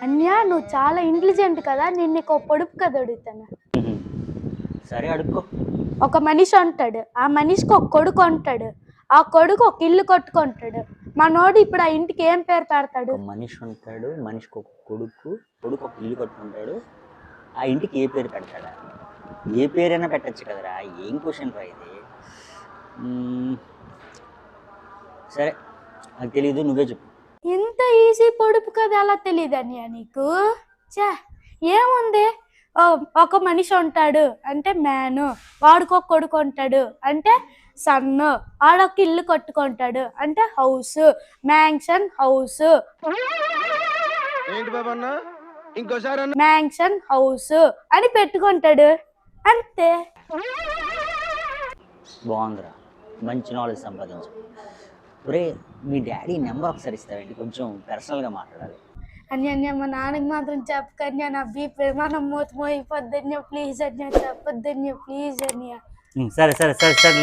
అన్యా నువ్వు చాలా ఇంటెలిజెంట్ కదా, నేను నీకు పొడుపు కథ అడుగుతాను. సరే అడుక్కో. ఒక మనిషి ఉంటాడు, ఆ మనిషికి ఒక కొడుకు ఉంటాడు, ఆ కొడుకు ఒక ఇల్లు కట్టుకుంటాడు. మనోడు ఇప్పుడు ఆ ఇంటికి ఏం పేరు పెడతాడు? మనిషి ఉంటాడు, మనిషికి ఒక కొడుకు, కొడుకు ఒక ఇల్లు కట్టుకుంటాడు, ఆ ఇంటికి ఏ పేరు పెడతాడా? ఏ పేరైనా పెట్టచ్చు కదరా, ఏం క్వశ్చన్ రా ఇది? సరే నాకు తెలీదు, నువ్వే చెప్పు. ఇంత ఈజీ పొడుపు కథ ఎలా తెలియదు అన్యా నీకు? చా ఏముంది, ఒక మనిషి ఉంటాడు అంటే మ్యాను, వాడికి ఒక కొడుకు ఉంటాడు అంటే సన్ను, వాడొక ఇల్లు కట్టుకుంటాడు అంటే house, mansion house. Mansion house అని పెట్టుకుంటాడు అంతే. బాగుందిరా, మంచి నాలెడ్జ్ సంపాదించు. ఒరే మీ డాడీ నెంబర్ ఒకసారి ఇస్తావేంటి, కొంచెం పర్సనల్గా మాట్లాడాలి. అన్య మా నాన్నకి మాత్రం చెప్పకన్యా, నా బీపీ మనం మూతమోయిపోద్దన్య, ప్లీజ్ అన్య చెప్పొద్దన్య, ప్లీజ్ అన్య. సరే సరే సరే సరే,